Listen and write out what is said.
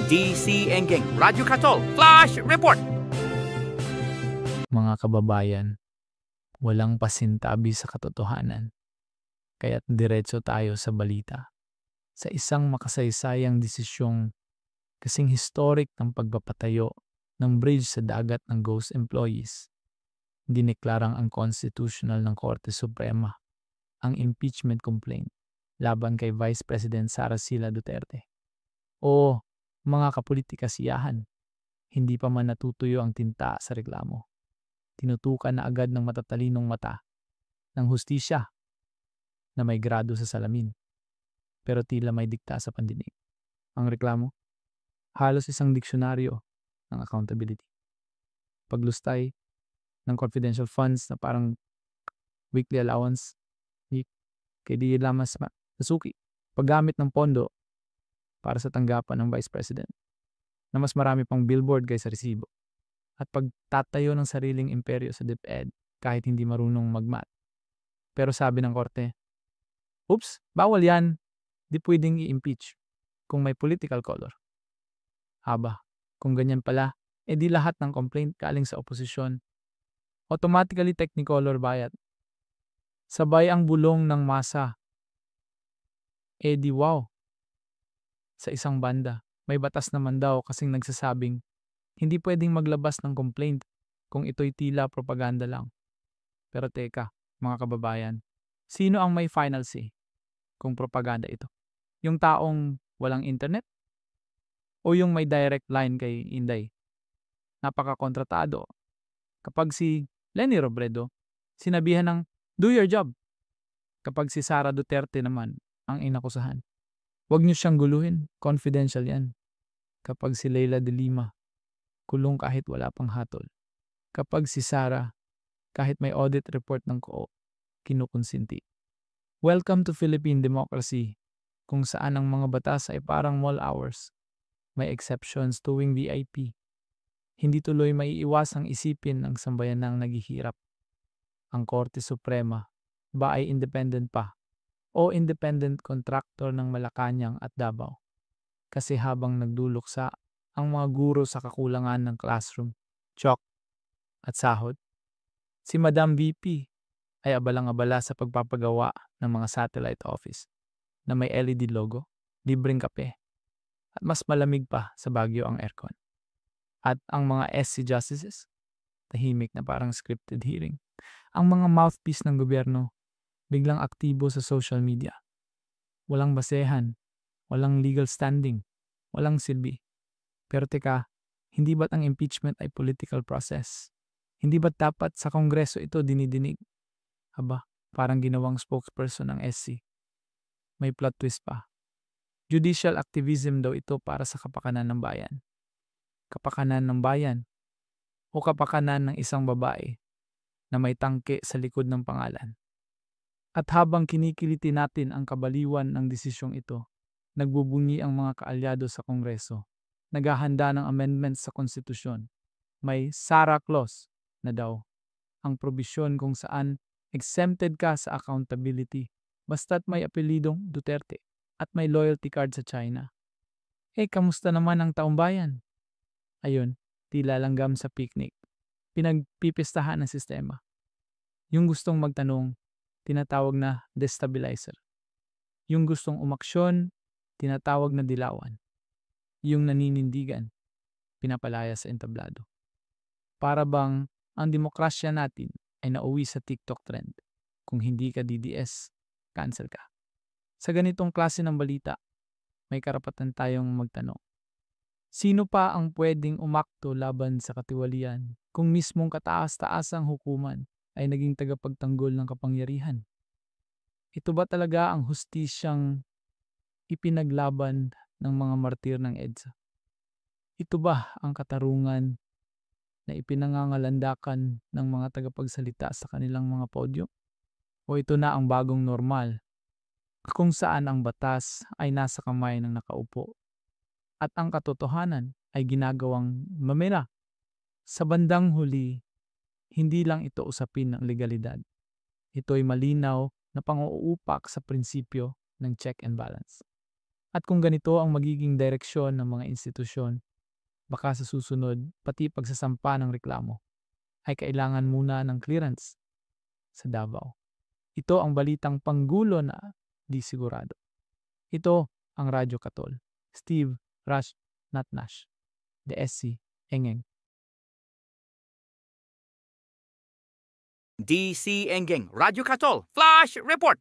DC Engking, Radyo Katol, Flash Report! Mga kababayan, walang pasintabi sa katotohanan, kaya't diretso tayo sa balita. Sa isang makasaysayang desisyong kasing historic ng pagpapatayo ng bridge sa dagat ng ghost employees, dineklarang ang constitutional ng Korte Suprema ang impeachment complaint laban kay Vice President Sara Sila Duterte. O mga kapolitikasiyahan, hindi pa man natutuyo ang tinta sa reklamo. Tinutukan na agad ng matatalinong mata ng hustisya na may grado sa salamin, pero tila may dikta sa pandinig. Ang reklamo, halos isang diksyonaryo ng accountability. Paglustay ng confidential funds na parang weekly allowance kay di Lamas Masuki. Paggamit ng pondo para sa tanggapan ng Vice President na mas marami pang billboard kaysa resibo. At pagtatayo ng sariling imperyo sa DepEd kahit hindi marunong magmat. Pero sabi ng korte, oops, bawal yan. Di pwedeng i-impeach kung may political color. Haba, kung ganyan pala, di lahat ng complaint galing sa oposisyon. Automatically technicolor bayat. Sabay ang bulong ng masa. Di wow. Sa isang banda, may batas naman daw kasing nagsasabing hindi pwedeng maglabas ng complaint kung ito'y tila propaganda lang. Pero teka, mga kababayan, sino ang may final say kung propaganda ito? Yung taong walang internet? O yung may direct line kay Inday? Napaka-kontratado. Kapag si Leni Robredo, sinabihan ng do your job. Kapag si Sara Duterte naman ang inakusahan, huwag niyo siyang guluhin, confidential yan. Kapag si Leila de Lima, kulong kahit wala pang hatol. Kapag si Sara, kahit may audit report ng COO, kinukonsinti. Welcome to Philippine democracy, kung saan ang mga batas ay parang mall hours. May exceptions tuwing VIP. Hindi tuloy maiiwasang isipin ng sambayanang naghihirap. Ang Korte Suprema ba ay independent pa o independent contractor ng Malacanang at Davao? Kasi habang nagduluksa ang mga guro sa kakulangan ng classroom, chalk at sahod, si Madam VP ay abalang-abala sa pagpapagawa ng mga satellite office na may LED logo, libreng kape, at mas malamig pa sa Baguio ang aircon. At ang mga SC justices, tahimik na parang scripted hearing. Ang mga mouthpiece ng gobyerno, biglang aktibo sa social media. Walang basehan, walang legal standing, walang silbi. Pero teka, hindi ba't ang impeachment ay political process? Hindi ba't dapat sa Kongreso ito dinidinig? Aba, parang ginawang spokesperson ng SC. May plot twist pa. Judicial activism daw ito para sa kapakanan ng bayan. Kapakanan ng bayan o kapakanan ng isang babae na may tangke sa likod ng pangalan. At habang kinikiliti natin ang kabaliwan ng desisyong ito, nagbubunyi ang mga kaalyado sa Kongreso. Naghahanda ng amendments sa konstitusyon. May Sara Clause na daw, ang probisyon kung saan exempted ka sa accountability basta't may apelidong Duterte at may loyalty card sa China. Kamusta naman ang taumbayan? Ayun, tila langgam sa picnic. Pinagpipistahan ng sistema. Yung gustong magtanong, tinatawag na destabilizer. Yung gustong umaksyon, tinatawag na dilawan. Yung naninindigan, pinapalaya sa entablado. Para bang ang demokrasya natin ay nauwi sa TikTok trend. Kung hindi ka DDS, cancel ka. Sa ganitong klase ng balita, may karapatan tayong magtanong. Sino pa ang pwedeng umakto laban sa katiwalian kung mismong kataas-taasang hukuman ay naging tagapagtanggol ng kapangyarihan? Ito ba talaga ang hustisyang ipinaglaban ng mga martir ng EDSA? Ito ba ang katarungan na ipinangangalandakan ng mga tagapagsalita sa kanilang mga podyo? O ito na ang bagong normal kung saan ang batas ay nasa kamay ng nakaupo at ang katotohanan ay ginagawang mamera? Sa bandang huli, hindi lang ito usapin ng legalidad. Ito'y malinaw na pang-uupak sa prinsipyo ng check and balance. At kung ganito ang magiging direksyon ng mga institusyon, baka sa susunod, pati pagsasampa ng reklamo, ay kailangan muna ng clearance sa Davao. Ito ang balitang panggulo na di sigurado. Ito ang Radyo Katol. Steve Rush Natnash, DSC Engeng. DC Engeng, Radio Katol, Flash Report!